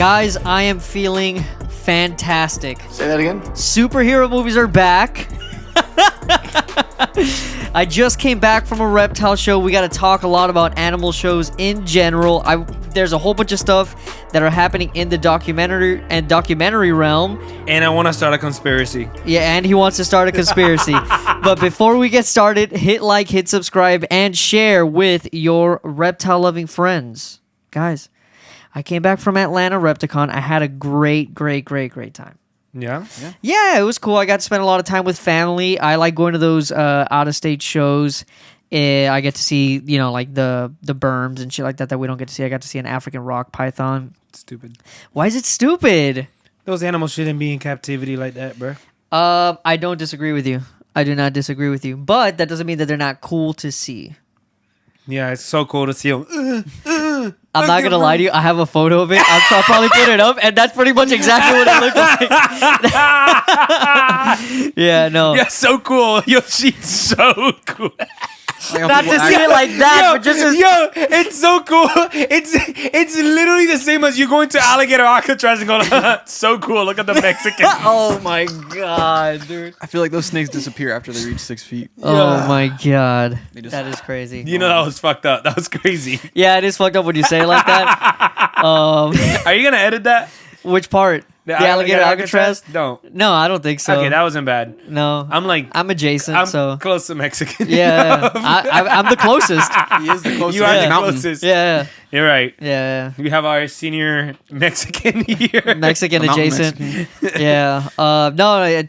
Guys, I am feeling fantastic. Say that again. Superhero movies are back. I just came back from a reptile show. We got to talk a lot about animal shows in general. There's a whole bunch of stuff that are happening in the documentary realm. And I want to start a conspiracy. Yeah, and he wants to start a conspiracy. But before we get started, hit like, hit subscribe, and share with your reptile-loving friends. Guys, I came back from Atlanta Repticon. I had a great time. Yeah? Yeah, it was cool. I got to spend a lot of time with family. I like going to those out-of-state shows. I get to see, like the berms and shit like that we don't get to see. I got to see an African rock python. Stupid. Why is it stupid? Those animals shouldn't be in captivity like that, bro. I don't disagree with you. I do not disagree with you. But that doesn't mean that they're not cool to see. Yeah, it's so cool to see them. I'm not going to lie to you. I have a photo of it. I'll probably put it up, and that's pretty much exactly what it looked like. Yeah, no. Yeah, so cool. Yoshi's so cool. Not to see it like that, but just it's so cool. It's literally the same as you going to Alligator Alcatraz and going, so cool. Look at the Mexican. Oh my god, dude. I feel like those snakes disappear after they reach 6 feet. Oh my god. That is crazy. You know that was fucked up. That was crazy. Yeah, it is fucked up when you say it like that. Are you going to edit that? Which part? The Alligator Alcatraz? No, I don't think so. Okay, that wasn't bad. No. I'm adjacent, I'm close to Mexican. Yeah. I'm the closest. He is the closest. You are the mountain. closest. Yeah. You're right. Yeah. We have our senior Mexican here. Mexican Mountain adjacent. Mexican. Yeah. No,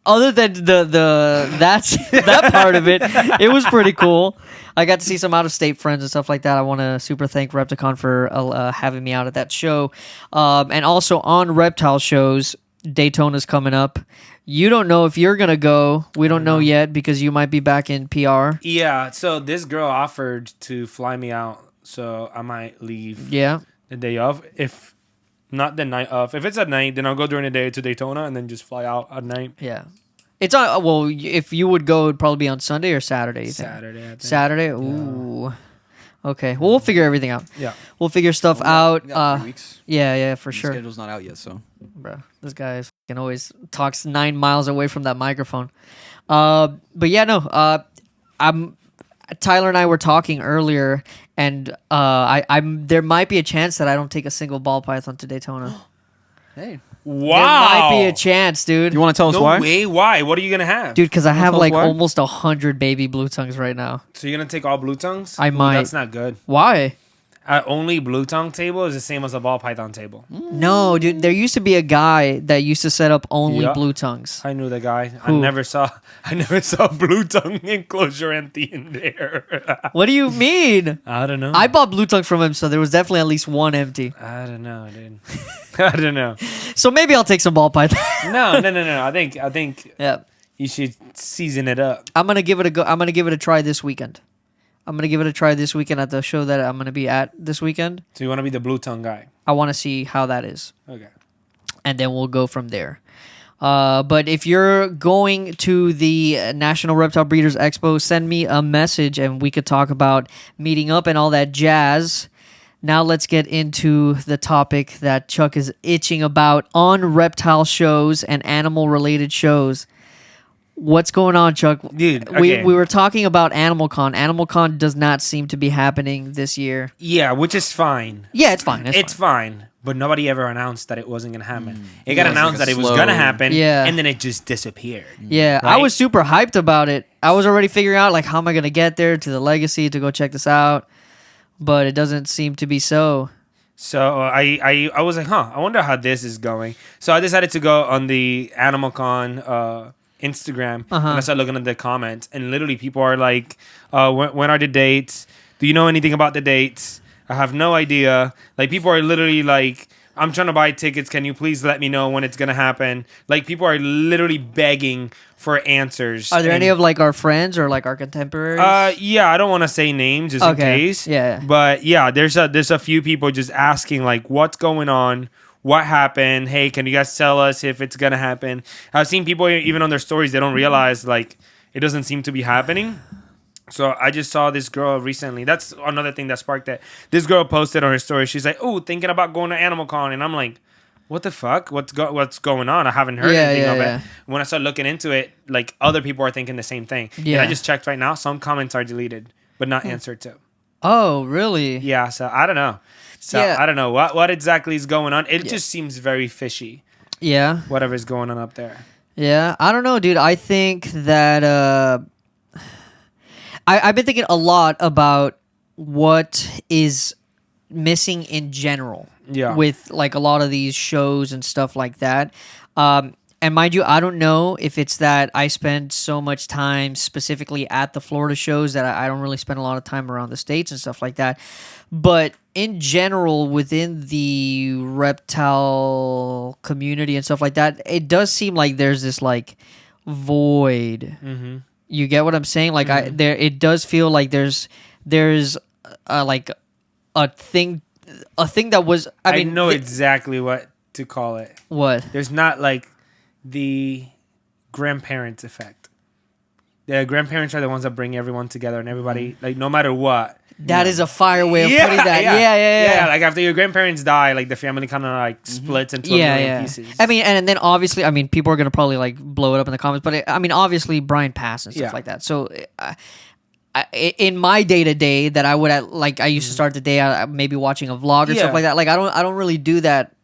other than that part of it, it was pretty cool. I got to see some out-of-state friends and stuff like that. I want to super thank Repticon for having me out at that show. And also on reptile shows, Daytona's coming up. You don't know if you're going to go. We don't know yet because you might be back in PR. Yeah, so this girl offered to fly me out, so I might leave the day of. If not the night of. If it's at night, then I'll go during the day to Daytona and then just fly out at night. Yeah. It's on. Well, if you would go, it'd probably be on Sunday or Saturday. You think? Saturday, I think. Saturday. Ooh. Okay. Well, we'll figure everything out. Yeah. We'll figure stuff out. We got 3 weeks. Yeah, for sure. The schedule's not out yet, so. Bro, this guy can always talks 9 miles away from that microphone. But yeah, no. Tyler and I were talking earlier, and there might be a chance that I don't take a single ball python to Daytona. Hey. Wow. There might be a chance, dude. You want to tell us No why? way. Why? What are you going to have? Dude, because I have tell us like why? almost 100 baby blue tongues right now. So you're going to take all blue tongues? I might. That's not good. Why? Only blue tongue table is the same as a ball python table. No, dude. There used to be a guy that used to set up only Yeah. blue tongues. I knew the guy. Who? I never saw blue tongue enclosure empty in there. What do you mean? I don't know. I bought blue tongues from him, so there was definitely at least one empty. I don't know, dude. I don't know. So maybe I'll take some ball python. No. I think Yeah. you should season it up. I'm gonna give it a go. I'm gonna give it a try this weekend. I'm gonna give it a try this weekend at the show that I'm gonna be at this weekend. So you want to be the blue tongue guy? I want to see how that is, Okay. and then we'll go from there. But if you're going to the National Reptile Breeders Expo, send me a message and we could talk about meeting up and all that jazz. Now let's get into the topic that Chuck is itching about on reptile shows and animal-related shows. What's going on, Chuck? Dude, okay. We were talking about AnimalCon. AnimalCon does not seem to be happening this year. Yeah, which is fine. Yeah, it's fine. It's fine. But nobody ever announced that it wasn't going to happen. It Yeah, got it's announced like a that it was slow- going to happen, Yeah. and then it just disappeared. Yeah, I Right? was super hyped about it. I was already figuring out, like, how am I going to get there to the Legacy to go check this out? But it doesn't seem to be so. So I was like, I wonder how this is going. So I decided to go on the AnimalCon Instagram, and I started looking at the comments, and literally people are like, when are the dates? Do you know anything about the dates? I have no idea. Like, people are literally like, I'm trying to buy tickets. Can you please let me know when it's going to happen? Like, people are literally begging for answers. Are there And- any of, like, our friends or, like, our contemporaries? Yeah, I don't want to say names just in case. Yeah. But yeah, there's a few people just asking like, what's going on? What happened? Hey, can you guys tell us if it's gonna happen? I've seen people even on their stories, they don't realize like it doesn't seem to be happening. So I just saw this girl recently. That's another thing that sparked that. This girl posted on her story. She's like, "Oh, thinking about going to AnimalCon," and I'm like, "What the fuck? What's going on? I haven't heard anything of it." When I started looking into it, like other people are thinking the same thing. Yeah. And I just checked right now. Some comments are deleted, but not answered to. Oh, really? Yeah. So I don't know. I don't know what exactly is going on. It just seems very fishy. Yeah. Whatever's going on up there. Yeah. I don't know, dude. I think that I've been thinking a lot about what is missing in general. Yeah. With like a lot of these shows and stuff like that. And mind you, I don't know if it's that I spend so much time specifically at the Florida shows that I don't really spend a lot of time around the States and stuff like that. But in general, within the reptile community and stuff like that, it does seem like there's this like void. Mm-hmm. You get what I'm saying? Like it does feel like there's like a thing that was. I mean, know exactly what to call it. What? There's not like the grandparents effect. The grandparents are the ones that bring everyone together and everybody, like, no matter what. That is a fire way of putting that. Yeah. Like after your grandparents die, like the family kind of like splits into a million pieces. I mean, and then obviously, I mean, people are gonna probably like blow it up in the comments, but I mean, obviously, Brian passed and stuff like that. So, in my day to day, that I would I used to start the day maybe watching a vlog or stuff like that. Like I don't really do that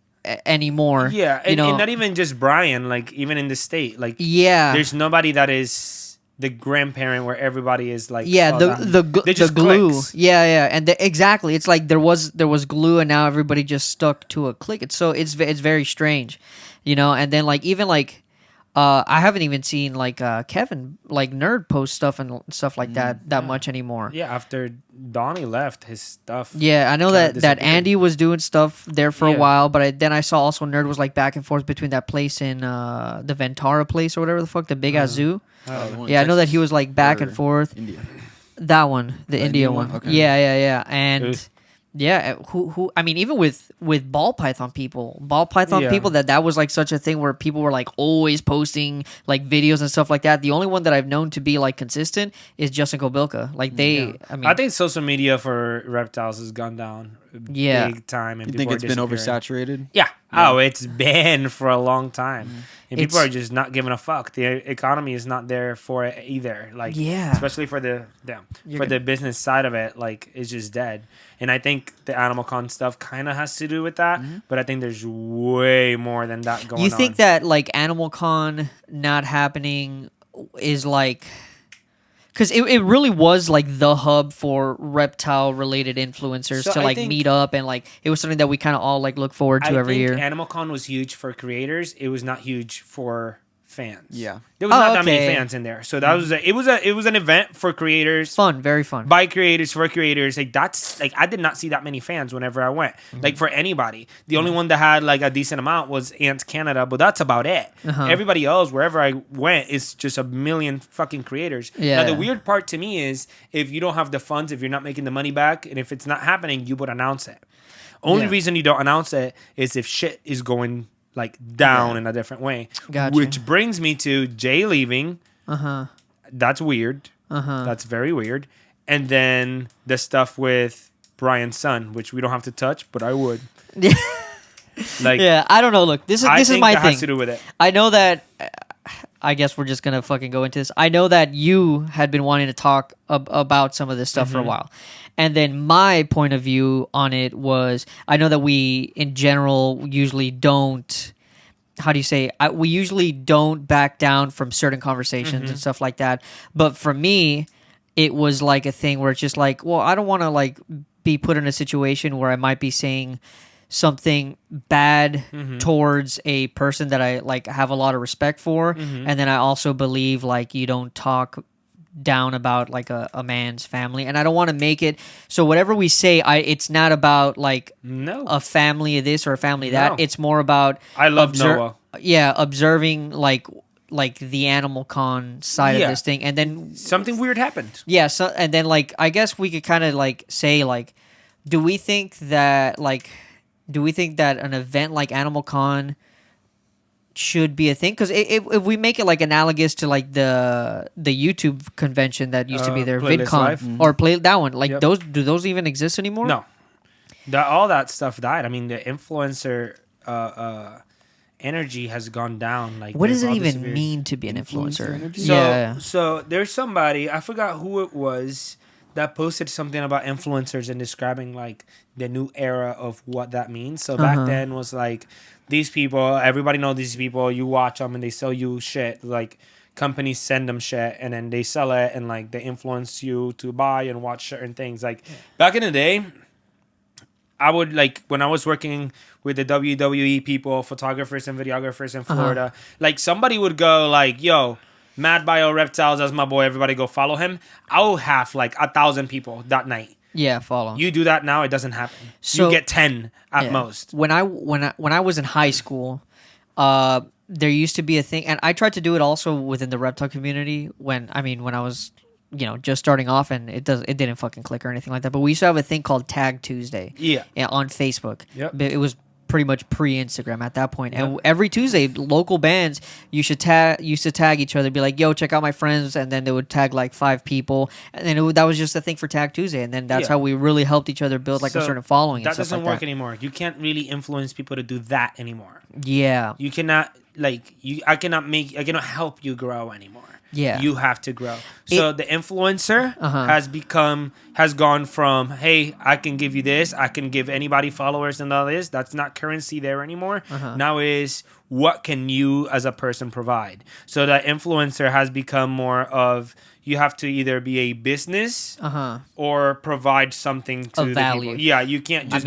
anymore. Yeah, and not even just Brian. Like even in the state, like there's nobody that is the grandparent where everybody is like the glue. Clicks. And exactly, it's like there was glue and now everybody just stuck to a click. It's very strange, and then like even like I haven't even seen like Kevin like nerd post stuff and stuff like that much anymore. Yeah, after Donnie left, his stuff. Yeah, I know that Andy was doing stuff there for a while, but then I saw also Nerd was like back and forth between that place and the Ventara place or whatever the fuck, the big ass zoo. I know that he was like back and forth. India. That one, the India one. Okay. Yeah, and who I mean, even with ball python people, that was like such a thing where people were like always posting like videos and stuff like that. The only one that I've known to be like consistent is Justin Kobilka. Like I think social media for reptiles has gone down big time. And you think it's been oversaturated? Yeah. Oh, it's been for a long time. And people are just not giving a fuck. The economy is not there for it either. Like, especially for the business side of it, like it's just dead. And I think the AnimalCon stuff kind of has to do with that, but I think there's way more than that going on. You think that like AnimalCon not happening is like, because it really was like the hub for reptile related influencers to like meet up, and like it was something that we kind of all like look forward to every year. AnimalCon was huge for creators. It was not huge for fans. Yeah, there was not that many fans in there, so that was it was an event for creators, very fun, by creators for creators. Like that's like I did not see that many fans whenever I went. Like for anybody, the only one that had like a decent amount was Ants Canada, but that's about it. Everybody else, wherever I went, is just a million fucking creators. Now the weird part to me is if you don't have the funds, if you're not making the money back, and if it's not happening, you would announce it. Only reason you don't announce it is if shit is going like down in a different way. Gotcha. Which brings me to Jay leaving. That's weird. That's very weird. And then the stuff with Brian's son, which we don't have to touch, but I would. Like, I don't know. Look, this is my thing. Has to do with it. I know that. I guess we're just gonna fucking go into this. I know that you had been wanting to talk about some of this stuff for a while. And then my point of view on it was, I know that we, in general, usually don't, we usually don't back down from certain conversations and stuff like that. But for me, it was like a thing where it's just like, well, I don't want to like be put in a situation where I might be saying something bad towards a person that I like have a lot of respect for. And then I also believe like you don't talk down about like a man's family, and I don't want to make it so whatever we say, it's not about like a family of this or a family of that. It's more about I love Noah. Observing like the AnimalCon side of this thing, and then something weird happened. So and then like I guess we could kind of like say like, do we think that an event like AnimalCon should be a thing, because if we make it like analogous to like the YouTube convention that used to be there, Playlist VidCon Live? or play that one, like Yep. those even exist anymore? No, all that stuff died. I mean, the influencer energy has gone down. Like, What does they've it all even disappeared. mean to be an Influencer influencer? energy? So there's somebody, I forgot who it was, that posted something about influencers and describing like the new era of what that means. So back then was like, these people, everybody know these people, you watch them and they sell you shit. Like, companies send them shit and then they sell it and like they influence you to buy and watch certain things. Like, back in the day, I would, like, when I was working with the WWE people, photographers and videographers in Florida, like, somebody would go like, yo, Mad Bio Reptiles, that's my boy, everybody go follow him. I will have like 1,000 people that night. Yeah, follow. You do that now, it doesn't happen. So- you get 10 at Yeah. most. When I was in high school, there used to be a thing, and I tried to do it also within the reptile community when I was, just starting off, and it didn't fucking click or anything like that. But we used to have a thing called Tag Tuesday. Yeah. On Facebook. Yep. But it was pretty much pre-Instagram at that point. And every Tuesday, local bands used to tag each other, be like, yo, check out my friends, and then they would tag like 5 people, and then that was just a thing for Tag Tuesday, and then that's how we really helped each other build like a So certain following. That and stuff doesn't like work anymore. You can't really influence people to do that anymore. Yeah. You cannot, like, I cannot help you grow anymore. Yeah. You have to grow. So the influencer has gone from, hey, I can give you this, I can give anybody followers and all this. That's not currency there anymore. Now is, what can you as a person provide? So the influencer has become more of, you have to either be a business or provide something to Of the value. people. Yeah, you can't just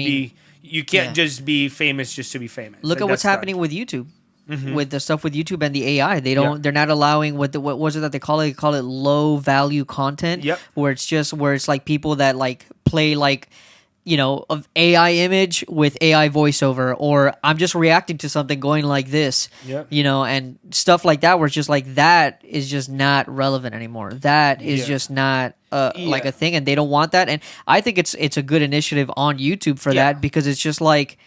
just be famous just to be famous. Look Like, at what's that's happening done. with YouTube. With the stuff with YouTube and the AI, they're not allowing what was it that they call it? They call it low value content. Yep. Where it's like people that like play like, of AI image with AI voiceover, or I'm just reacting to something going like this. Yep. And stuff like that, where it's just like, that is just not relevant anymore. That is Yeah. just not like a thing, and they don't want that. And I think it's a good initiative on YouTube for that, because it's just like,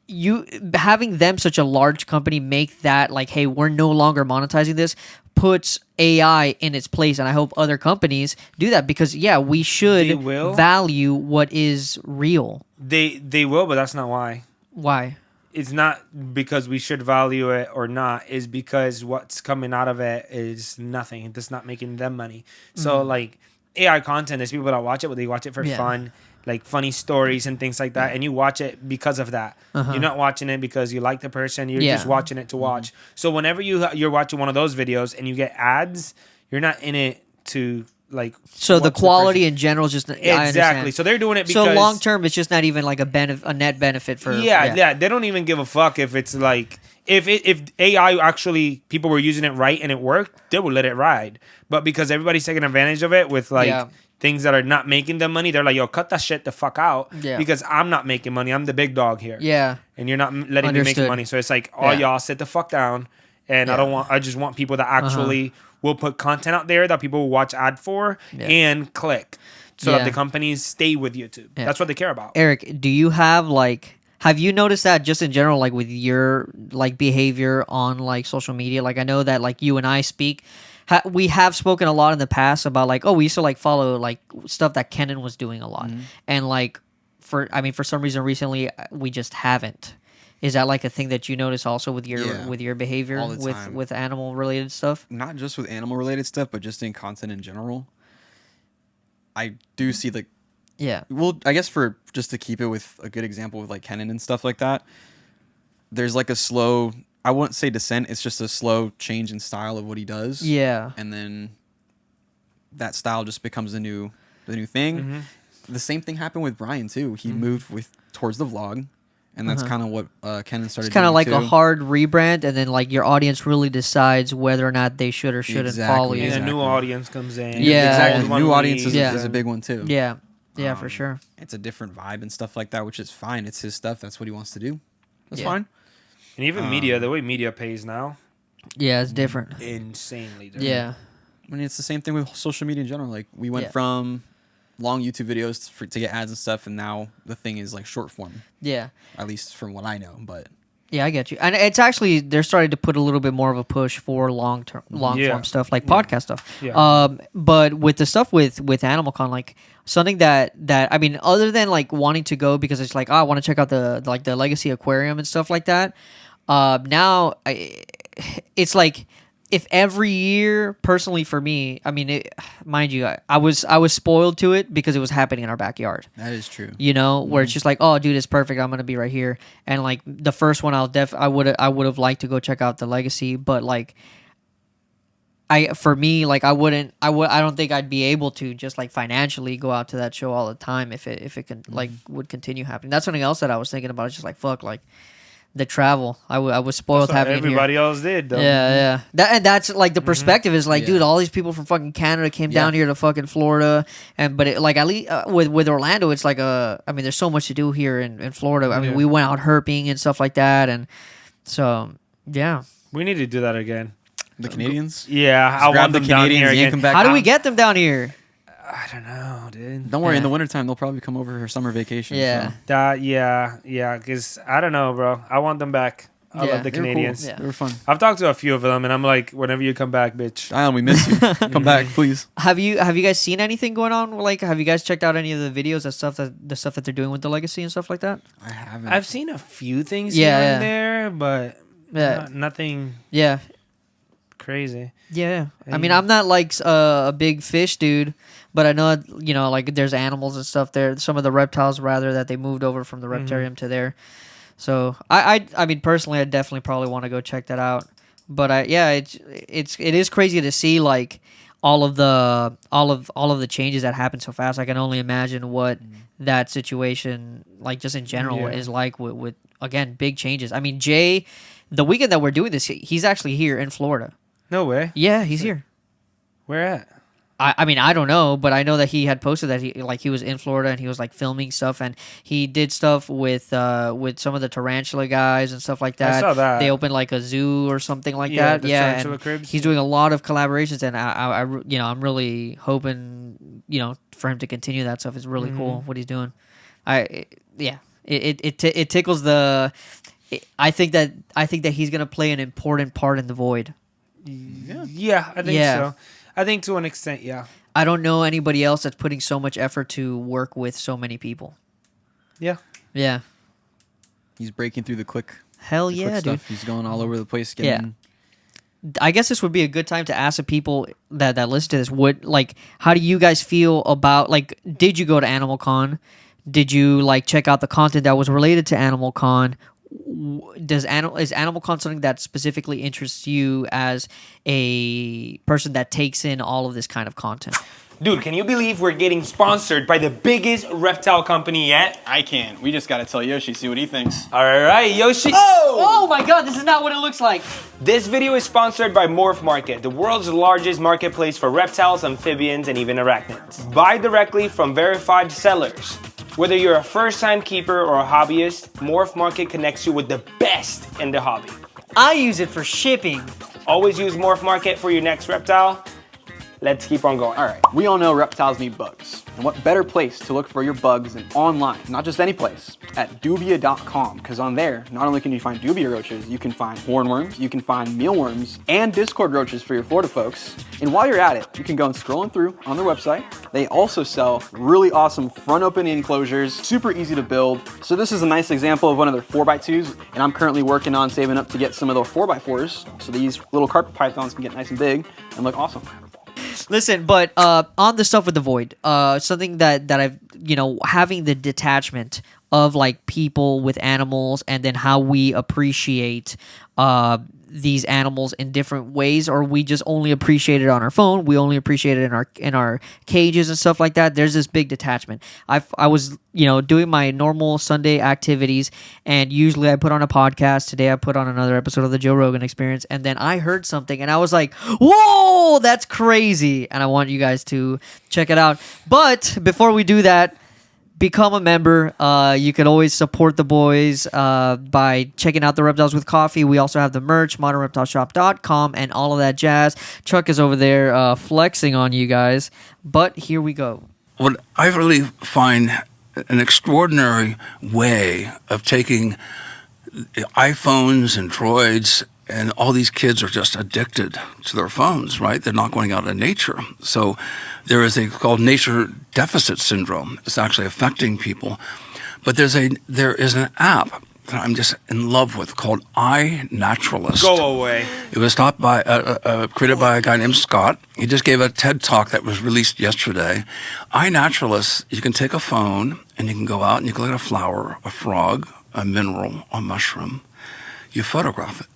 you having them, such a large company, make that like, hey, we're no longer monetizing this, puts AI in its place. And I hope other companies do that, because we should They will. value what is real. They will, but that's not why. Why? It's not because we should value it or not. Is because what's coming out of it is nothing. It's not making them money. So like, AI content, there's people that watch it, but they watch it for fun, like funny stories and things like that. And you watch it because of that. You're not watching it because you like the person. You're just watching it to watch. So whenever you're watching one of those videos and you get ads, you're not in it to like. So the watch quality person. in general is just Exactly. So they're doing it because. So long term, it's just not even like a net benefit for. Yeah. They don't even give a fuck if it's like. If AI actually, people were using it right and it worked, they would let it ride. But because everybody's taking advantage of it with like things that are not making them money, they're like, yo, cut that shit the fuck out. Yeah. Because I'm not making money. I'm the big dog here. Yeah. And you're not letting me make Understood. money. So it's like, all y'all sit the fuck down. And I just want people that actually will put content out there that people will watch ad for and click. So that the companies stay with YouTube. Yeah. That's what they care about. Eric, do you have you noticed that just in general, like with your like behavior on like social media? Like, I know that like you and I speak, we have spoken a lot in the past about like, oh, we used to like follow like stuff that Kenan was doing a lot, and like for some reason recently we just haven't. Is that like a thing that you notice also with your behavior all the time. with animal related stuff? Not just with animal related stuff, but just in content in general. I do see like. Yeah. Well, I guess for just to keep it with a good example with like Kenan and stuff like that, there's like a slow, I wouldn't say descent, it's just a slow change in style of what he does. Yeah. And then that style just becomes the new thing. The same thing happened with Brian too. He moved towards the vlog, and that's kind of what Kenan started. It's kind of like too. a hard rebrand, and then like your audience really decides whether or not they should or shouldn't follow you. And a new audience comes in. Yeah. Exactly. One New audience leaves. is a big one too. Yeah. Yeah, for sure. It's a different vibe and stuff like that, which is fine. It's his stuff. That's what he wants to do. That's Yeah. fine. And even media, the way media pays now, Yeah, it's different. insanely different. Yeah. I mean, it's the same thing with social media in general. Like, we went from long YouTube videos to get ads and stuff, and now the thing is like short form. Yeah. At least from what I know, but Yeah, I get you. And it's actually they're starting to put a little bit more of a push for long form stuff like podcast stuff. Yeah. But with the stuff with AnimalCon, like something that I mean, other than like wanting to go because it's like, oh, I want to check out the Legacy Aquarium and stuff like that. Now it's like if every year, personally for me, I mean, mind you, I was spoiled to it because it was happening in our backyard. That is true. You know, where it's just like, oh, dude, it's perfect. I'm gonna be right here. And like the first one, I would have liked to go check out the Legacy, but like, I don't think I'd be able to just like financially go out to that show all the time if it can like would continue happening. That's something else that I was thinking about. It's just like fuck, like the travel. I was spoiled That's what having everybody it here. else did, though. Yeah. That's like the perspective is like, dude, all these people from fucking Canada came down here to fucking Florida, but it, like at least with Orlando, it's like I mean, there's so much to do here in Florida. I mean, we went out herping and stuff like that, and so yeah, We need to do that again. The Canadians? Yeah, I want them down here again. Come back. how do we get them down here? I don't know, dude. Don't worry, in Yeah. the wintertime, they'll probably come over for summer vacation. Yeah. so. Yeah, because I don't know, bro. I want them back. I Yeah. love the They were cool. Canadians. Yeah. They were fun. I've talked to a few of them, and I'm like, whenever you come back, bitch. Dion, we miss you. Come back, please. Have you guys seen anything going on? Like, have you guys checked out any of the videos the stuff that they're doing with the Legacy and stuff like that? I haven't. I've seen a few things Yeah, here yeah. and there, but nothing Yeah. crazy. Yeah. I mean, I'm not like a big fish dude, but I know, you know, like there's animals and stuff there. Some of the reptiles, rather, that they moved over from the reptarium to there. So I mean, personally, I definitely probably want to go check that out. But it is crazy to see like all of the changes that happen so fast. I can only imagine what that situation, like just in general, is like with again big changes. I mean, Jay, the weekend that we're doing this, he's actually here in Florida. No way. Yeah, he's here. Where at? I mean, I don't know, but I know that he had posted that he was in Florida and he was like filming stuff, and he did stuff with some of the tarantula guys and stuff like that. I saw that. They opened like a zoo or something like Yeah, that. the Yeah, tarantula and cribs. he's doing a lot of collaborations, and I you know, I'm really hoping, you know, for him to continue that stuff. It's really cool what he's doing. It tickles the. I think that he's gonna play an important part in the void. Yeah, I think so. I think to an extent, yeah. I don't know anybody else that's putting so much effort to work with so many people. Yeah. Yeah. He's breaking through the quick. Hell quick yeah, dude. stuff. He's going all over the place. Getting, I guess this would be a good time to ask the people that listen to this. How do you guys feel about, like, did you go to AnimalCon? Did you, like, check out the content that was related to AnimalCon? Is AnimalCon something that specifically interests you as a person that takes in all of this kind of content? Dude, can you believe we're getting sponsored by the biggest reptile company yet? I can't. We just gotta tell Yoshii, see what he thinks. All right, Yoshii. Oh my god, this is not what it looks like. This video is sponsored by Morph Market, the world's largest marketplace for reptiles, amphibians, and even arachnids. Buy directly from verified sellers. Whether you're a first-time keeper or a hobbyist, Morph Market connects you with the best in the hobby. I use it for shipping. Always use Morph Market for your next reptile. Let's keep on going. All right, we all know reptiles need bugs. And what better place to look for your bugs than online, not just any place, at dubia.com. Because on there, not only can you find dubia roaches, you can find hornworms, you can find mealworms, and Discord roaches for your Florida folks. And while you're at it, you can go and scrolling through on their website. They also sell really awesome front open enclosures, super easy to build. So this is a nice example of one of their 4x2s, and I'm currently working on saving up to get some of their 4x4s, so these little carpet pythons can get nice and big and look awesome. Listen, but on the stuff with the void, something that I've, you know, having the detachment of like people with animals, and then how we appreciate these animals in different ways, or we just only appreciate it on our phone. We only appreciate it in our cages and stuff like that. There's this big detachment. I was, you know, doing my normal Sunday activities, and usually I put on a podcast. Today I put on another episode of the Joe Rogan Experience, and then I heard something, and I was like, "Whoa, that's crazy!" And I want you guys to check it out. But before we do that, become a member. You can always support the boys by checking out the Reptiles with Coffee. We also have the merch, modernreptileshop.com, and all of that jazz. Chuck is over there flexing on you guys. But here we go. What I really find an extraordinary way of taking iPhones and Droids, and all these kids are just addicted to their phones, right? They're not going out in nature. So there is called nature deficit syndrome. It's actually affecting people. But there is an app that I'm just in love with called iNaturalist. Go away. It was created by a guy named Scott. He just gave a TED Talk that was released yesterday. iNaturalist, you can take a phone and you can go out and you can look at a flower, a frog, a mineral, a mushroom. You photograph it.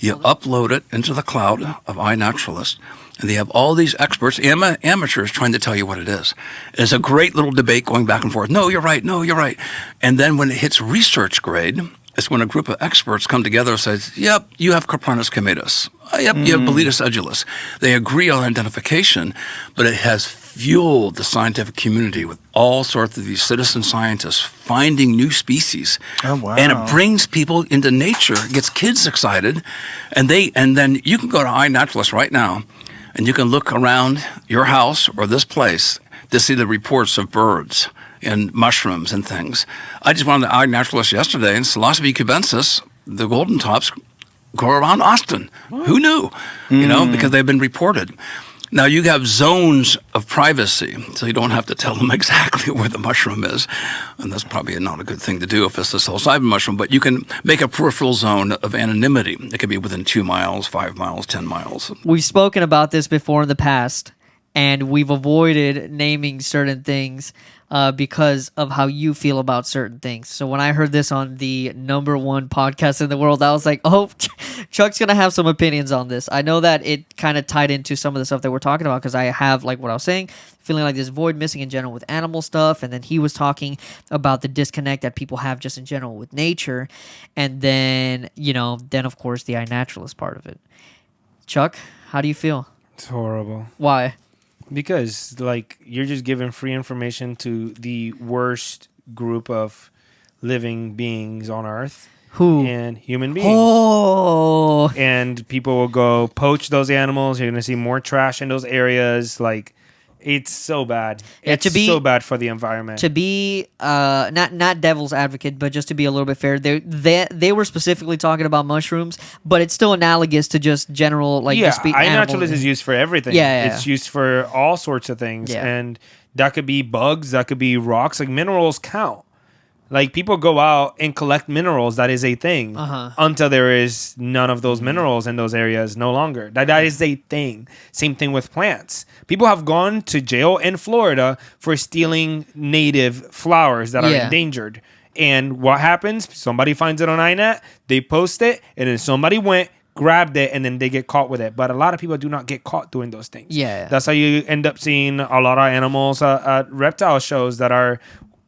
You upload it into the cloud of iNaturalist, and they have all these experts, amateurs, trying to tell you what it is. It's a great little debate going back and forth. No, you're right. No, you're right. And then when it hits research grade, it's when a group of experts come together and says, yep, you have Coprinus comatus. Yep, you have Boletus edulis. They agree on identification, but it has fueled the scientific community with all sorts of these citizen scientists finding new species. Oh, wow. And it brings people into nature, gets kids excited, and then you can go to iNaturalist right now, and you can look around your house or this place to see the reports of birds and mushrooms and things. I just went on the iNaturalist yesterday, and Psilocybe cubensis, the golden tops, go around Austin. Who knew? Because they've been reported. Now, you have zones of privacy, so you don't have to tell them exactly where the mushroom is. And that's probably not a good thing to do if it's a psilocybin mushroom, but you can make a peripheral zone of anonymity. It could be within 2 miles, 5 miles, 10 miles. We've spoken about this before in the past, and we've avoided naming certain things because of how you feel about certain things. So when I heard this on the #1 podcast in the world, I was like, oh, Chuck's going to have some opinions on this. I know that it kind of tied into some of the stuff that we're talking about because I have, like what I was saying, feeling like there's void missing in general with animal stuff. And then he was talking about the disconnect that people have just in general with nature. And then, then of course the iNaturalist part of it. Chuck, how do you feel? It's horrible. Why? Because you're just giving free information to the worst group of living beings on Earth. Who? And human beings. Oh. And people will go poach those animals. You're going to see more trash in those areas. It's so bad. Yeah, it's so bad for the environment. To be not devil's advocate, but just to be a little bit fair, they were specifically talking about mushrooms, but it's still analogous to just general iNaturalist is used for everything. Yeah. It's used for all sorts of things, Yeah. and that could be bugs, that could be rocks. Minerals count. People go out and collect minerals. That is a thing until there is none of those minerals in those areas no longer. That is a thing. Same thing with plants. People have gone to jail in Florida for stealing native flowers that are endangered. And what happens? Somebody finds it on iNet, they post it, and then somebody went, grabbed it, and then they get caught with it. But a lot of people do not get caught doing those things. Yeah. That's how you end up seeing a lot of animals at reptile shows that are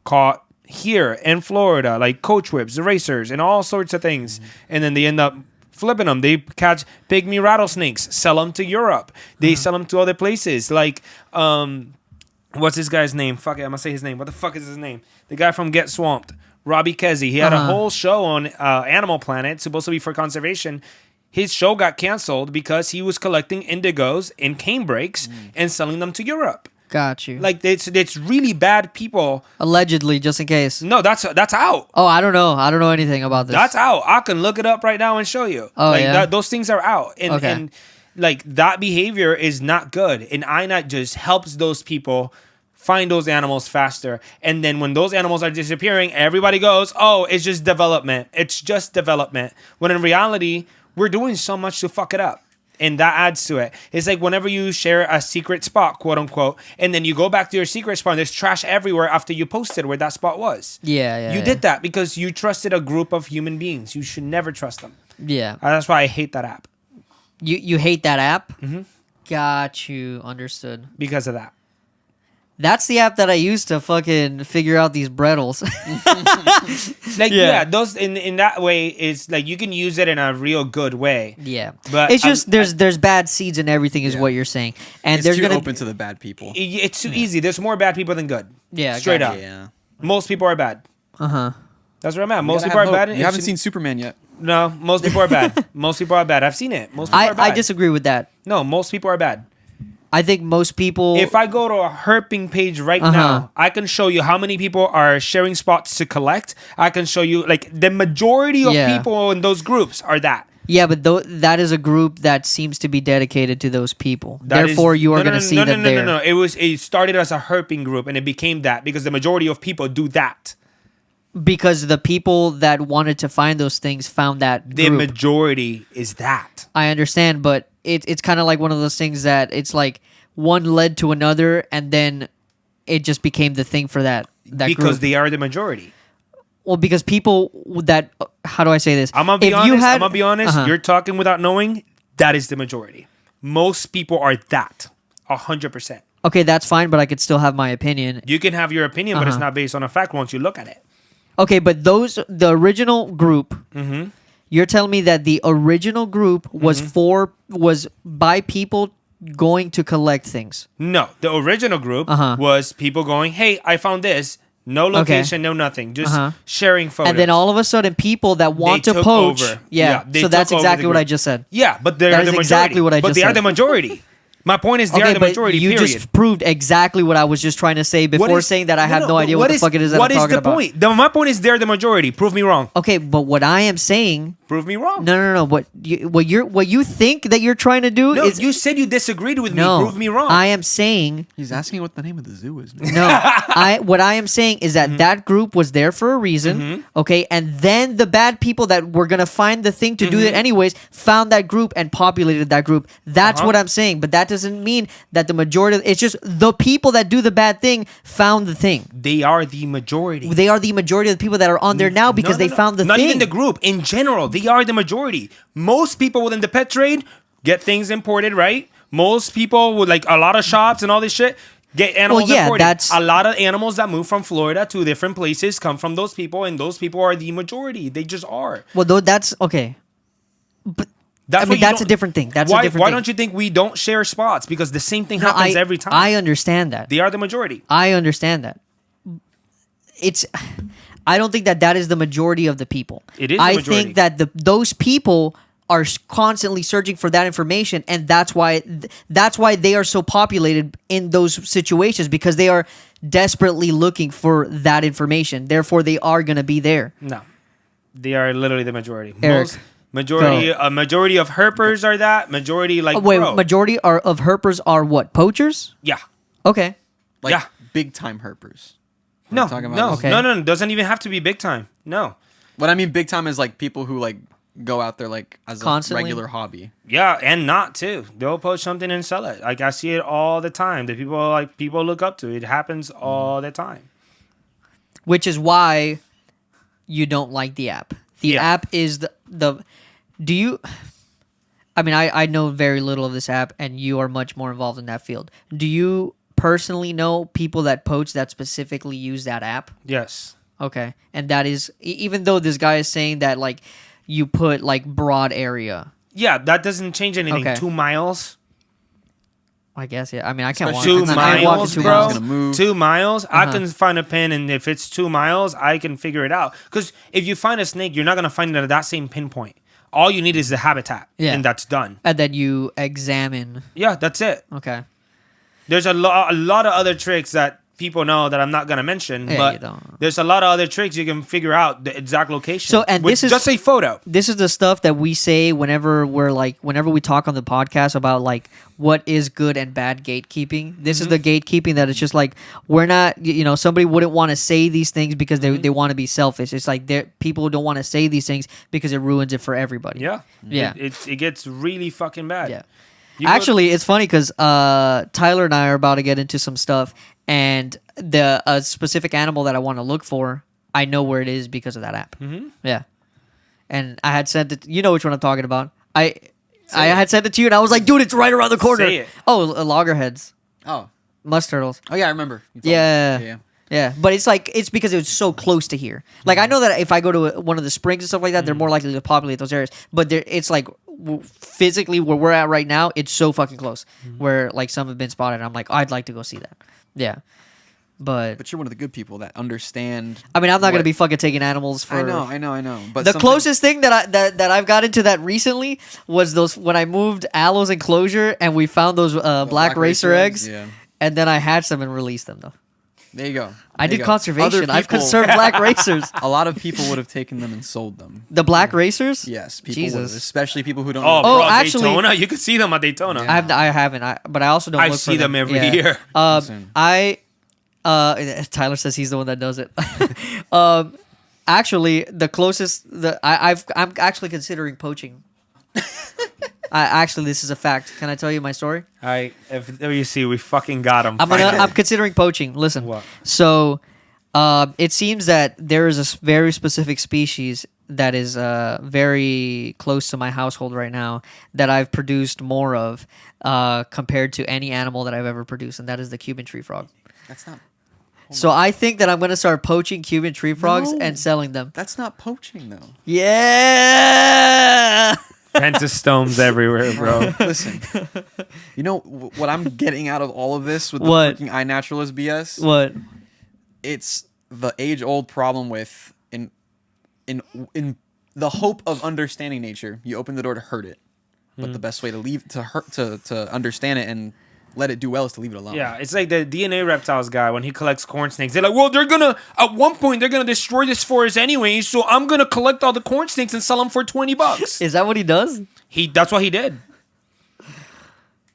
caught here in Florida, like coach whips, racers, and all sorts of things. And then they end up flipping them. They catch pygmy rattlesnakes, sell them to Europe. They sell them to other places. What's this guy's name? Fuck it, I'm gonna say his name. What the fuck is his name? The guy from Get Swamped, Robbie Kesey. He had a whole show on Animal Planet, supposed to be for conservation. His show got canceled because he was collecting indigos in cane brakes and selling them to Europe. Got you. It's really bad people. Allegedly, just in case. No, that's out. Oh, I don't know. I don't know anything about this. That's out. I can look it up right now and show you. Oh, yeah? Those things are out. And that behavior is not good. And iNat just helps those people find those animals faster. And then when those animals are disappearing, everybody goes, oh, it's just development. It's just development. When in reality, we're doing so much to fuck it up. And that adds to it. It's like whenever you share a secret spot, quote unquote, and then you go back to your secret spot and there's trash everywhere after you posted where that spot was. Yeah. You did that because you trusted a group of human beings. You should never trust them. Yeah. That's why I hate that app. You hate that app? Mm-hmm. Got you. Understood. Because of that. That's the app that I use to fucking figure out these brettles. Those in that way is you can use it in a real good way. Yeah, but it's just there's bad seeds and everything is what you're saying, and it's there's too gonna open to the bad people. It's too easy. There's more bad people than good. Yeah, straight up. Yeah, most people are bad. That's where I'm at. Most people are bad. You haven't seen Superman yet. No, most people are bad. Most people are bad. I've seen it. Most people are bad. I disagree with that. No, most people are bad. I think most people. If I go to a herping page right now, I can show you how many people are sharing spots to collect. I can show you like the majority of people in those groups are that. Yeah, but that is a group that seems to be dedicated to those people. Therefore, you are going to see them there. No. It started as a herping group, and it became that because the majority of people do that. Because the people that wanted to find those things found that group. The majority is that. I understand, but it's kind of like one of those things that it's like one led to another, and then it just became the thing for that because group. They are the majority. Well, because people that how do I say this? I'm gonna be honest. You're talking without knowing. That is the majority. Most people are that 100%. Okay, that's fine, but I could still have my opinion. You can have your opinion, but it's not based on a fact once you look at it. Okay, but the original group. You're telling me that the original group was by people going to collect things. No, the original group was people going, "Hey, I found this." No location, no nothing. Just sharing photos. And then all of a sudden, people that want to poach. Over. Yeah, so that's exactly what I just said. Yeah, but they're the majority. Exactly what I just said. But they are the majority. My point is they are the majority, you period. just proved exactly what I was just trying to say before saying that I have no idea what the fuck it is that I'm talking about. What is the point? My point is they're the majority. Prove me wrong. Okay, but what I am saying... Prove me wrong. No. What you think that you're trying to do is... you said you disagreed with me. Prove me wrong. I am saying... He's asking what the name of the zoo is. No, what I am saying is that that group was there for a reason, okay? And then the bad people that were going to find the thing to do it anyways found that group and populated that group. That's what I'm saying, but that doesn't mean that the majority... It's just the people that do the bad thing found the thing. They are the majority. They are the majority of the people that are on there now because they found the thing. Not even the group. In general, they are the majority. Most people within the pet trade get things imported, right? Most people with like a lot of shops and all this shit get animals imported. A lot of animals that move from Florida to different places come from those people, and those people are the majority. They just are. Well, though that's okay. But that's a different thing. Why don't you think we don't share spots? Because the same thing happens every time. I understand that. They are the majority. I understand that. I don't think that is the majority of the people. It is the majority. I think that those people are constantly searching for that information, and that's why they are so populated in those situations, because they are desperately looking for that information. Therefore, they are going to be there. No, they are literally the majority. Eric, a majority of herpers are that. Majority majority of herpers are what? Poachers? Yeah. Okay. Big time herpers. No. It doesn't even have to be big time. No. What I mean big time is like people who like go out there like as constantly? A regular hobby. Yeah, and not too. They'll post something and sell it. Like I see it all the time. The people look up to it. It happens all the time. Which is why you don't like the app. The app is the do you I mean I know very little of this app, and you are much more involved in that field. Do you personally know people that poach that specifically use that app? Yes. Okay. And that is, even though this guy is saying that like you put like broad area. Yeah, that doesn't change anything. Okay. 2 miles. I guess, yeah. I mean, I can't walk 2 miles, bro. Gonna move. 2 miles. I can find a pin, and if it's 2 miles, I can figure it out. Because if you find a snake, you're not gonna find it at that same pinpoint. All you need is the habitat, and that's done. And then you examine. Yeah, that's it. Okay. There's a lot of other tricks that people know that I'm not gonna mention, but there's a lot of other tricks you can figure out the exact location. So, and this is just a photo. This is the stuff that we say whenever we talk on the podcast about like what is good and bad gatekeeping. This is the gatekeeping that it's just like we're not, somebody wouldn't want to say these things because they want to be selfish. It's like people don't want to say these things because it ruins it for everybody. Yeah. It gets really fucking bad. Yeah. Actually, it's funny because Tyler and I are about to get into some stuff, and a specific animal that I want to look for, I know where it is because of that app. Mm-hmm. Yeah, and I had sent it. You know which one I'm talking about. I had sent it to you, and I was like, "Dude, it's right around the corner." Say it. Oh, loggerheads. Oh, musk turtles. Oh yeah, I remember. Yeah. But it's because it's so close to here. Like I know that if I go to one of the springs and stuff like that, they're more likely to populate those areas. But it's like physically where we're at right now, it's so fucking close. Where like some have been spotted, and I'm like, I'd like to go see that. Yeah. But you're one of the good people that understand. I mean, I'm not what- gonna be fucking taking animals for. I know. But The something- closest thing that I've gotten to that recently was those when I moved Aloe's enclosure and we found those black racer eggs, Yeah. and then I hatched them and released them though. There you go. I There you did go. conservation. Other I've people- conserved black racers. A lot of people would have taken them and sold them. The black racers? Yes, people Jesus. would have, especially people who don't. Oh, know. bro, actually- Daytona. You could see them at Daytona. Yeah. I haven't. But I also don't. I look see for them every year. Listen. Tyler says he's the one that does it. Actually, the closest I'm actually considering poaching. Actually, this is a fact. Can I tell you my story? If you see, we fucking got them. I'm considering poaching. Listen. What? So, it seems that there is a very specific species that is very close to my household right now that I've produced more of compared to any animal that I've ever produced, and that is the Cuban tree frog. That's not. So I think that I'm gonna start poaching Cuban tree frogs No. and selling them. That's not poaching though. Yeah. Pentastomes everywhere, bro. Listen, you know what I'm getting out of all of this with the What? freaking iNaturalist BS? What? It's the age-old problem with in the hope of understanding nature, you open the door to hurt it. But the best way to understand it and let it do well is to leave it alone. Yeah, it's like the DNA reptiles guy when he collects corn snakes. They're like, well, at one point they're gonna destroy this forest anyway, so I'm gonna collect all the corn snakes and sell them for $20. Is that what he does? That's what he did.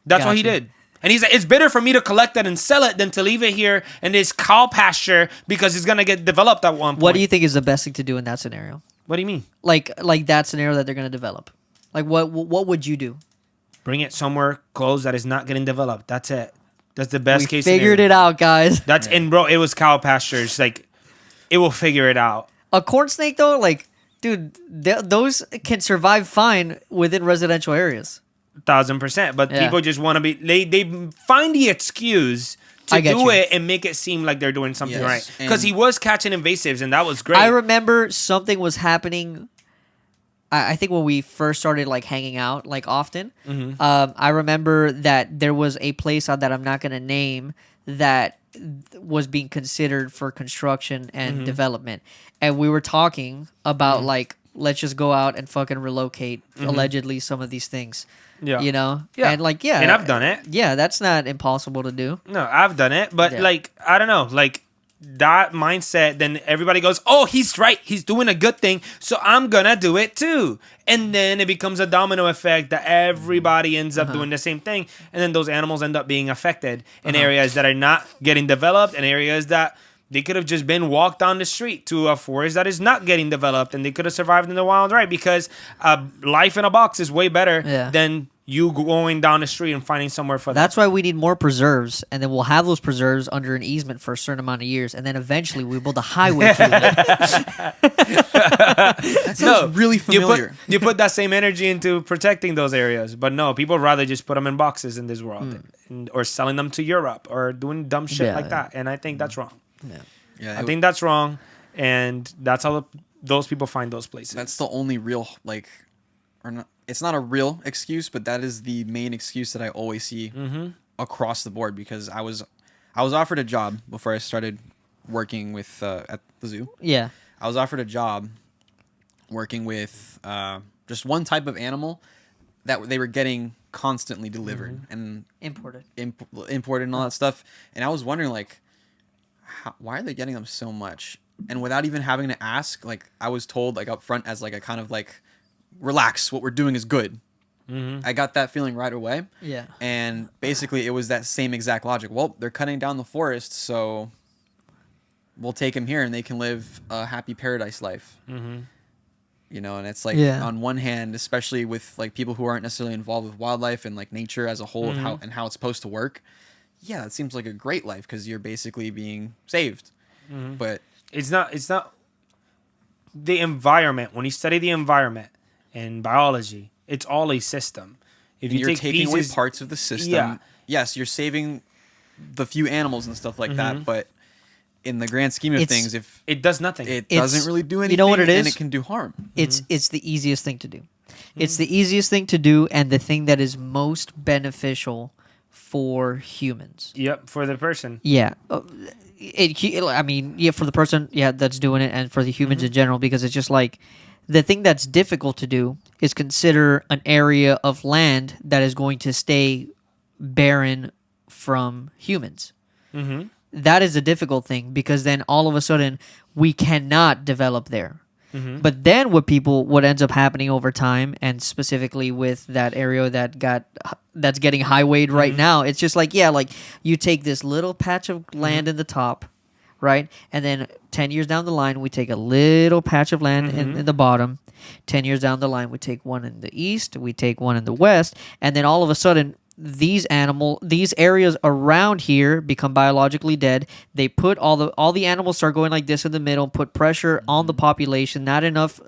That's what he Gotcha. did. And he's like, it's better for me to collect that and sell it than to leave it here in this cow pasture because it's gonna get developed at one point. What do you think is the best thing to do in that scenario? What do you mean? Like that scenario that they're gonna develop. Like what would you do? Bring it somewhere close that is not getting developed. That's it. That's the best We case figured scenario. it out, guys. That's and bro, it was cow pastures. Like, it will figure it out. A corn snake though, like, dude, those can survive fine within residential areas. 1,000%. But Yeah. people just want to be. They find the excuse to I get do you. it and make it seem like they're doing something Yes, right. and- Because he was catching invasives and that was great. I remember something was happening. I think when we first started like hanging out like often, I remember that there was a place that I'm not gonna name that was being considered for construction and development, and we were talking about like let's just go out and fucking relocate allegedly some of these things. Yeah. You know? Yeah. And like yeah. And I've done it. Yeah, that's not impossible to do. No, I've done it, but Yeah. like I don't know, like that mindset. Then everybody goes, "Oh, he's right. He's doing a good thing, so I'm gonna do it too." And then it becomes a domino effect that everybody ends up doing the same thing, and then those animals end up being affected in areas that are not getting developed, and areas that they could have just been walked down the street to a forest that is not getting developed, and they could have survived in the wild, right? Because life in a box is way better Yeah. than you going down the street and finding somewhere for that. That's why we need more preserves, and then we'll have those preserves under an easement for a certain amount of years, and then eventually we build a highway through them. That sounds really familiar. You put that same energy into protecting those areas, but no, people rather just put them in boxes in this world, or selling them to Europe, or doing dumb shit Yeah. like that. And I think that's wrong. Yeah, I think that's wrong, and that's how those people find those places. that's the only real or not. It's not a real excuse, but that is the main excuse that I always see across the board. Because I was offered a job before I started working with at the zoo. Yeah. I was offered a job working with just one type of animal that they were getting constantly delivered and Imported. imported and all that stuff. And I was wondering, like, why are they getting them so much? And without even having to ask, like, I was told, like, up front as, like, a kind of, like, relax, what we're doing is good. I got that feeling right away. Yeah. And basically, it was that same exact logic. Well, they're cutting down the forest, so we'll take them here and they can live a happy paradise life. You know, and it's like, Yeah. on one hand, especially with like people who aren't necessarily involved with wildlife and like nature as a whole of how it's supposed to work. Yeah, it seems like a great life because you're basically being saved. But It's not the environment. When you study the environment in biology, it's all a system. If you you're take taking pieces, away parts of the system. Yeah. Yes, you're saving the few animals and stuff like that, but in the grand scheme of It's- things, if it does nothing. it It's- doesn't really do anything, you know what it and is? it can do harm. It's the easiest thing to do. It's the easiest thing to do, and the thing that is most beneficial for humans. Yep, for the person. Yeah. I mean, yeah, for the person, yeah, that's doing it, and for the humans in general, because it's just like the thing that's difficult to do is consider an area of land that is going to stay barren from humans. Mm-hmm. That is a difficult thing because then all of a sudden we cannot develop there. Mm-hmm. But then what ends up happening over time, and specifically with that area that's getting highwayed right now, it's just like, yeah, like you take this little patch of land in the top, right? And then 10 years down the line, we take a little patch of land in the bottom. 10 years down the line, we take one in the east, we take one in the west, and then all of a sudden these areas around here become biologically dead. They put all the animals start going like this in the middle, put pressure on the population, not enough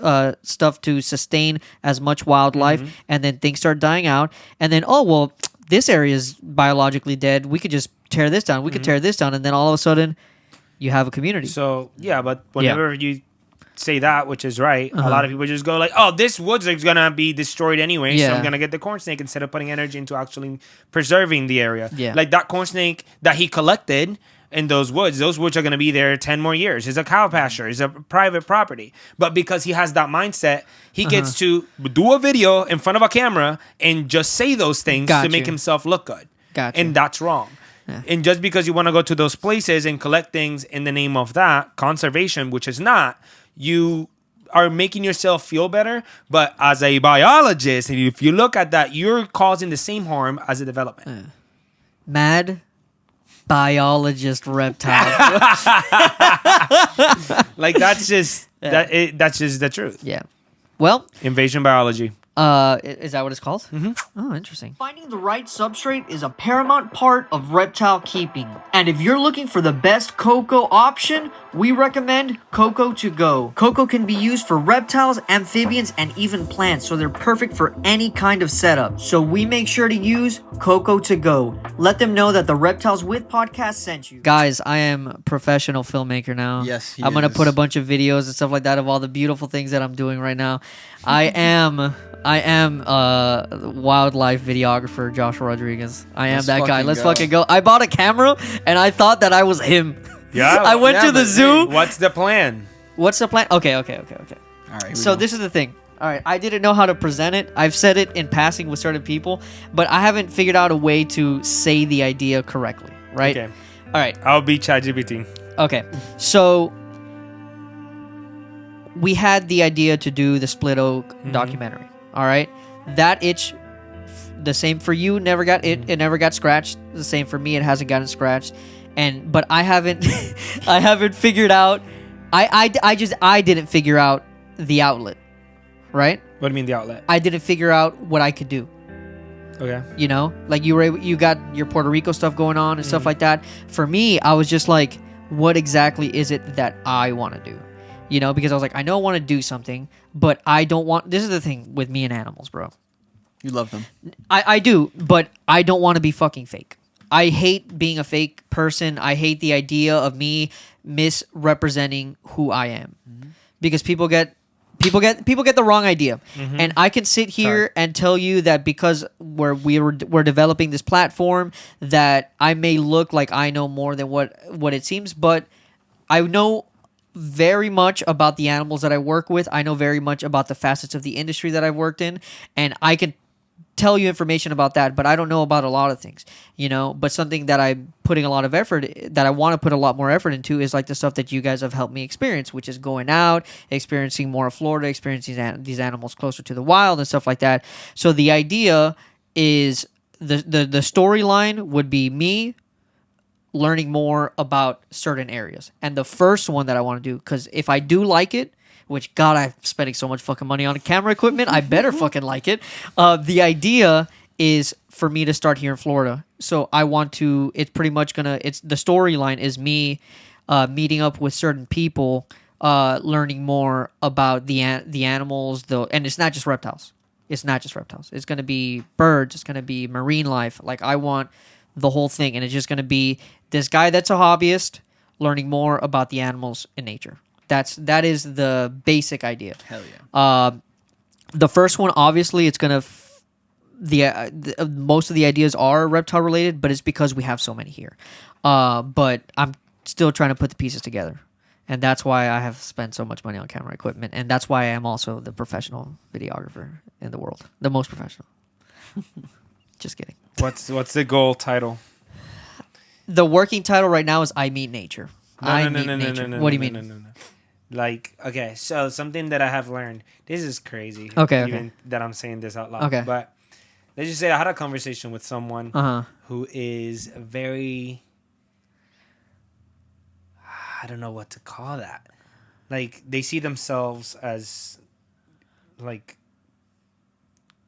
stuff to sustain as much wildlife, and then things start dying out. And then, oh well, this area is biologically dead. We could just tear this down. We could tear this down, and then all of a sudden, you have a community. So yeah, but whenever you say that, which is right, a lot of people just go like, oh, this woods is gonna be destroyed anyway, so I'm gonna get the corn snake instead of putting energy into actually preserving the area. Like that corn snake that he collected in those woods are gonna be there 10 more years. It's a cow pasture, it's a private property, but because he has that mindset, he gets to do a video in front of a camera and just say those things to make himself look good. And that's wrong. And just because you want to go to those places and collect things in the name of that conservation, which is not, you are making yourself feel better. But as a biologist, and if you look at that, you're causing the same harm as a development. Mad biologist reptile. Like that's just that's just the truth. Yeah. Well, Invasion biology. Is that what it's called? Oh, interesting. Finding the right substrate is a paramount part of reptile keeping. And if you're looking for the best cocoa option, we recommend Cocoa to Go. Cocoa can be used for reptiles, amphibians, and even plants, so they're perfect for any kind of setup. So we make sure to use Cocoa to Go. Let them know that the Reptiles With Podcast sent you. Guys, I am a professional filmmaker now. Yes, he I'm going to is. put a bunch of videos and stuff like that of all the beautiful things that I'm doing right now. I am wildlife videographer Joshua Rodriguez. I am Let's that guy. fucking Let's go. fucking go. I bought a camera and I thought that I was him. Yeah. I went to the but zoo. What's the plan? What's the plan? Okay. All right. So this is the thing. All right, I didn't know how to present it. I've said it in passing with certain people, but I haven't figured out a way to say the idea correctly, right? Okay. All right. I'll be ChatGPT. Okay. So we had the idea to do the Split Oak documentary. All right. That itch, the same for you, never got it. It never got scratched. The same for me. It hasn't gotten scratched. But I haven't, I haven't figured out. I didn't figure out the outlet, right? What do you mean the outlet? I didn't figure out what I could do. Okay. You know, like you got your Puerto Rico stuff going on and stuff like that. For me, I was just like, what exactly is it that I want to do? You know, because I was like, I know I want to do something, but I don't want. This is the thing with me and animals, bro. You love them. I do, but I don't want to be fucking fake. I hate being a fake person. I hate the idea of me misrepresenting who I am, because people get the wrong idea. And I can sit here and tell you that because we're developing this platform, that I may look like I know more than what it seems, but I know very much about the animals that I work with. I know very much about the facets of the industry that I've worked in, and I can tell you information about that, but I don't know about a lot of things, you know. But something that I'm putting a lot of effort, that I want to put a lot more effort into, is like the stuff that you guys have helped me experience, which is going out, experiencing more of Florida, experiencing these animals closer to the wild and stuff like that. So the idea is the storyline would be me learning more about certain areas. And the first one that I want to do, because if I do like it, which, God, I'm spending so much fucking money on camera equipment, I better fucking like it. The idea is for me to start here in Florida. So I want to, it's pretty much the storyline is me meeting up with certain people, learning more about the animals, and it's not just reptiles. It's not just reptiles. It's going to be birds. It's going to be marine life. Like, I want the whole thing, and it's just going to be this guy that's a hobbyist learning more about the animals in nature. That is the basic idea. Hell yeah. The first one, obviously, it's gonna most of the ideas are reptile related, but it's because we have so many here. But I'm still trying to put the pieces together. And that's why I have spent so much money on camera equipment. And that's why I am also the professional videographer in the world. The most professional. Just kidding. What's the goal title? The working title right now is I Meet Nature. No. What do you mean? Like, okay, so something that I have learned. This is crazy. Okay. That I'm saying this out loud. Okay. But let's just say I had a conversation with someone Uh-huh. who is very... I don't know what to call that. Like, they see themselves as, like,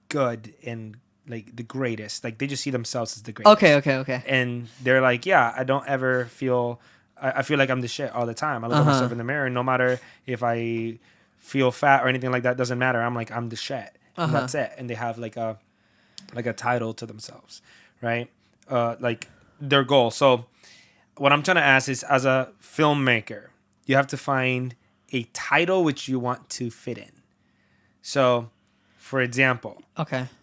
good and, like, the greatest. Like, they just see themselves as the greatest. Okay. And they're like, yeah, I don't ever feel... I feel like I'm the shit all the time. I look at myself in the mirror, and no matter if I feel fat or anything like that, doesn't matter. I'm like, I'm the shit. And that's it. And they have, like a title to themselves, right? Like, their goal. So... what I'm trying to ask is, as a filmmaker, you have to find a title which you want to fit in. So, for example,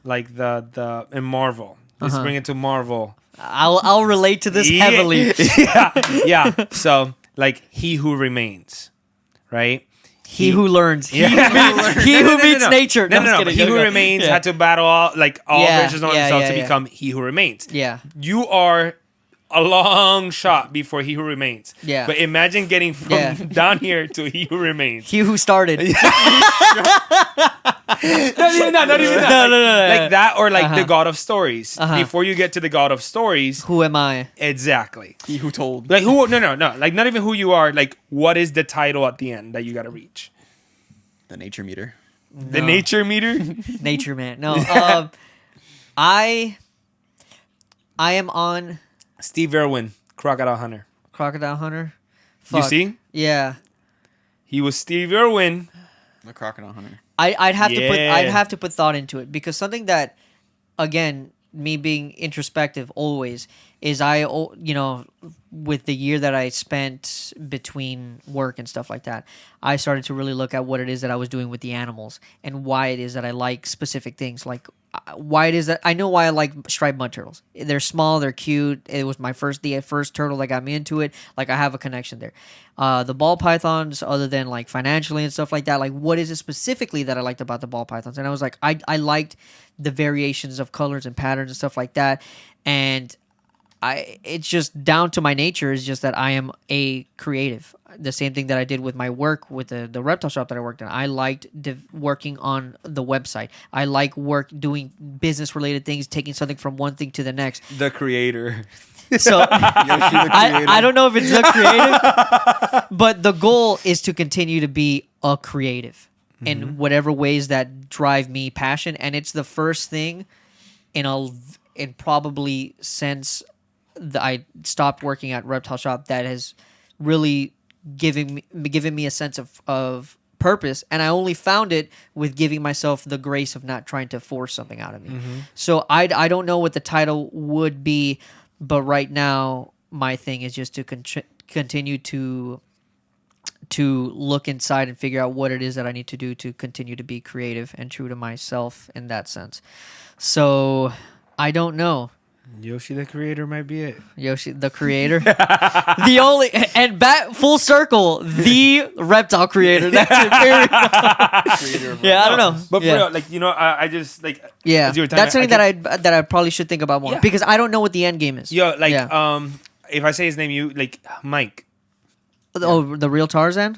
like the in Marvel, let's bring it to Marvel. I'll relate to this heavily. Yeah. So, like He Who Remains, right? He who learns. He who meets nature. No. He Who Remains had to battle all versions of himself to become He Who Remains. Yeah. You are a long shot before He Who Remains. Yeah. But imagine getting from down here to He Who Remains. He who started. Not even that. No. Like that, or like the God of Stories. Before you get to the God of Stories. Who am I? Exactly. He who told. Like who? No. Like not even who you are. Like what is the title at the end that you got to reach? The nature meter. The nature meter. Nature man. No. I am on Steve Irwin, Crocodile Hunter. Crocodile Hunter. You Fuck. see? Yeah. He was Steve Irwin. The crocodile hunter. I'd have to put thought into it, because something that, again, me being introspective always is with the year that I spent between work and stuff like that, I started to really look at what it is that I was doing with the animals and why it is that I like specific things. Like why it is that I know why I like striped mud turtles. They're small, they're cute. It was the first turtle that got me into it. Like I have a connection there. The ball pythons, other than like financially and stuff like that, like what is it specifically that I liked about the ball pythons? And I was like, I liked the variations of colors and patterns and stuff like that. And it's just down to my nature is just that I am a creative. The same thing that I did with my work with the reptile shop that I worked in. I liked working on the website. I like doing business related things, taking something from one thing to the next. The creator. So I don't know if it's the creative, but the goal is to continue to be a creative in whatever ways that drive me passion. And it's the first thing in probably since I stopped working at Reptile Shop that has really given me a sense of purpose. And I only found it with giving myself the grace of not trying to force something out of me. So I don't know what the title would be, but right now my thing is just to continue to look inside and figure out what it is that I need to do to continue to be creative and true to myself in that sense. So I don't know. Yoshii the creator might be it. Yoshii the creator. The only and back full circle, the reptile creator. That's it. Yeah, I don't know. But for real, like I just like that's something that I probably should think about more, Yeah. because I don't know what the end game is. If I say his name, you like Mike. Oh, the real Tarzan.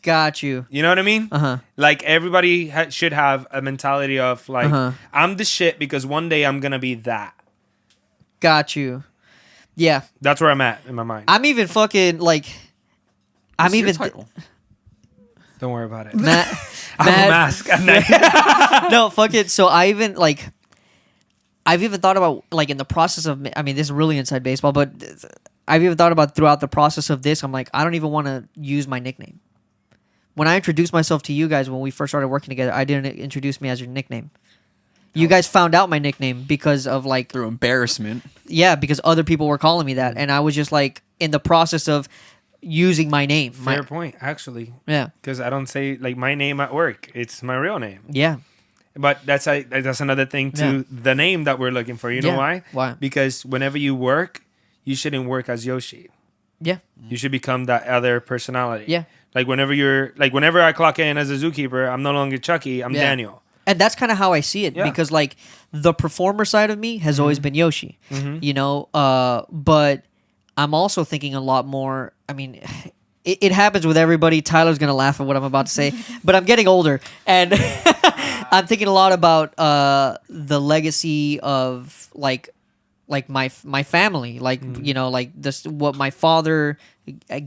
Got you. You know what I mean? Like everybody should have a mentality of like I'm the shit because one day I'm gonna be that. Got you. Yeah. That's where I'm at in my mind. I'm even fucking like. What's your title? Don't worry about it. I have a mask at night. No, fuck it. So I've even thought about like in the process of. I mean, this is really inside baseball, but I've even thought about throughout the process of this. I'm like, I don't even want to use my nickname. When I introduced myself to you guys when we first started working together, I didn't introduce me as your nickname. You guys found out my nickname because of like through embarrassment. Yeah, because other people were calling me that, and I was just like in the process of using my name. Fair point, actually. Yeah, because I don't say like my name at work; it's my real name. Yeah, but that's another thing to the name that we're looking for. You know why? Why? Because whenever you work, you shouldn't work as Yoshii. Yeah. You should become that other personality. Yeah. Like whenever I clock in as a zookeeper, I'm no longer Chuckey. I'm Daniel. And that's kind of how I see it, Yeah. because like the performer side of me has always been Yoshii, you know. But I'm also thinking a lot more. I mean, it happens with everybody. Tyler's gonna laugh at what I'm about to say, but I'm getting older, and I'm thinking a lot about the legacy of like my family, like you know, like this what my father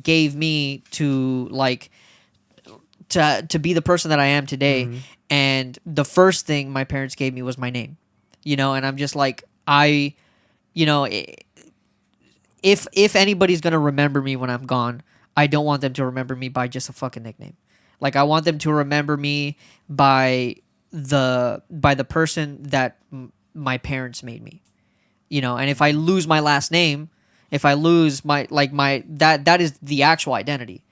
gave me to like to be the person that I am today. And the first thing my parents gave me was my name, you know, and I'm just like, you know, if anybody's going to remember me when I'm gone, I don't want them to remember me by just a fucking nickname. Like, I want them to remember me by the person that my parents made me, you know, and if I lose my last name, if I lose that is the actual identity.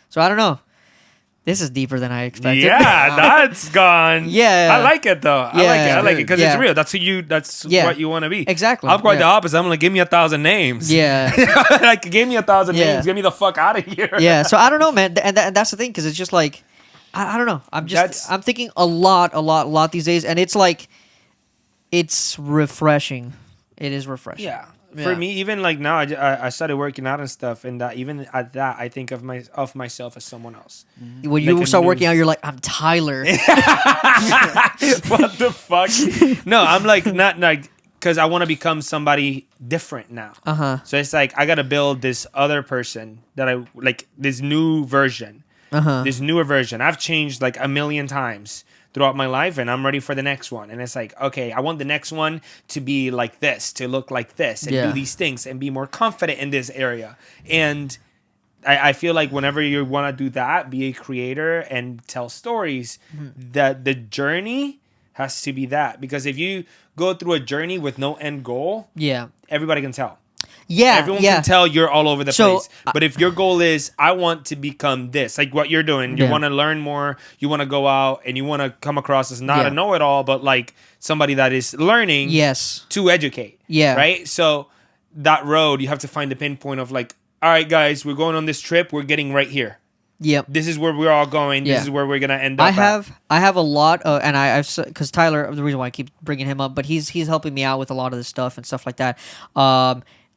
So I don't know. This is deeper than I expected. Yeah, that's gone. Yeah. I like it though. I like it because Yeah. it's real. That's who you. That's what you want to be. Exactly. I'm quite Yeah. the opposite. I'm like, give me 1,000 names. Yeah. Like, give me 1,000 Yeah. names. Get me the fuck out of here. Yeah. So I don't know, man. And that's the thing, because it's just like, I don't know. I'm thinking a lot these days, and it's like, it's refreshing. It is refreshing. Yeah. For me, even like now, I started working out and stuff, and even at that, I think of myself as someone else. When you Like start working out, you're like, I'm Tyler. What the fuck? No, I'm like not like, because I want to become somebody different now. So it's like I gotta build this other person that I like, this new version, this newer version. I've changed like a million times throughout my life, and I'm ready for the next one. And it's like, okay, I want the next one to be like this, to look like this, and do these things, and be more confident in this area. And I feel like whenever you want to do that, be a creator and tell stories, that the journey has to be that. Because if you go through a journey with no end goal, everybody can tell. Everyone can tell you're all over the place. But if your goal is, I want to become this, like what you're doing, you want to learn more, you want to go out, and you want to come across as not a know-it-all, but like somebody that is learning to educate. Right? So that road, you have to find the pinpoint of like, all right, guys, we're going on this trip. We're getting right here. This is where we're all going. This is where we're going to end up. I have a lot of, and I've, because Tyler, the reason why I keep bringing him up, but he's helping me out with a lot of this stuff and stuff like that.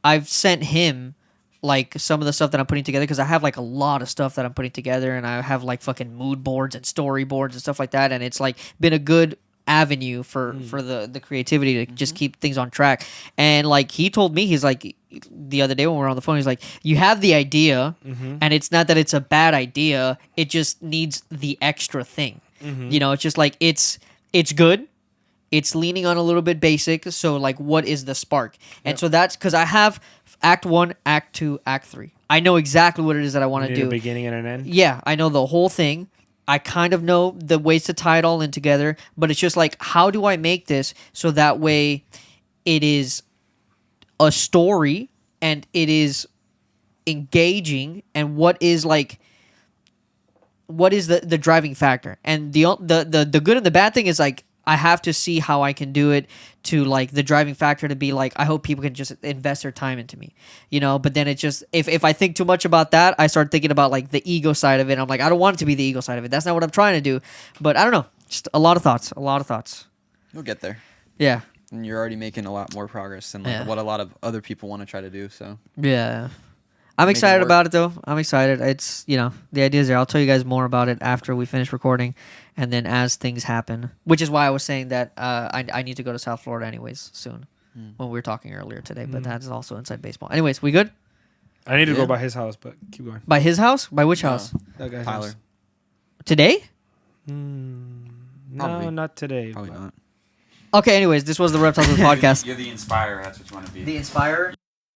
I've sent him like some of the stuff that I'm putting together, because I have like a lot of stuff that I'm putting together, and I have like fucking mood boards and storyboards and stuff like that, and it's like been a good avenue for the creativity to just keep things on track. And like he told me, he's like, the other day when we were on the phone, he's like, you have the idea, and it's not that it's a bad idea, it just needs the extra thing. You know, it's just like it's good. It's leaning on a little bit basic, so like, what is the spark? And so that's because I have Act 1, Act 2, Act 3. I know exactly what it is that I want to do. A beginning and an end? Yeah, I know the whole thing. I kind of know the ways to tie it all in together, but it's just like, how do I make this so that way it is a story and it is engaging, and what is the driving factor? And the good and the bad thing is like, I have to see how I can do it to like the driving factor to be like, I hope people can just invest their time into me, you know. But then it's just, if I think too much about that, I start thinking about like the ego side of it. I'm like, I don't want it to be the ego side of it. That's not what I'm trying to do. But I don't know. Just a lot of thoughts. You'll get there. Yeah. And you're already making a lot more progress than like what a lot of other people want to try to do. So yeah. I'm excited about it though. I'm excited. It's, you know, the idea is there. I'll tell you guys more about it after we finish recording, and then as things happen, which is why I was saying that I need to go to South Florida anyways soon, when we were talking earlier today, but that's also inside baseball. Anyways, we good? I need to go by his house, but keep going. By his house? By which house? That guy's Tyler. house. Today? No, not today. Probably not. Okay, anyways, this was the Reptiles With Podcast. You're the inspirer. That's what you want to be. The Inspirer?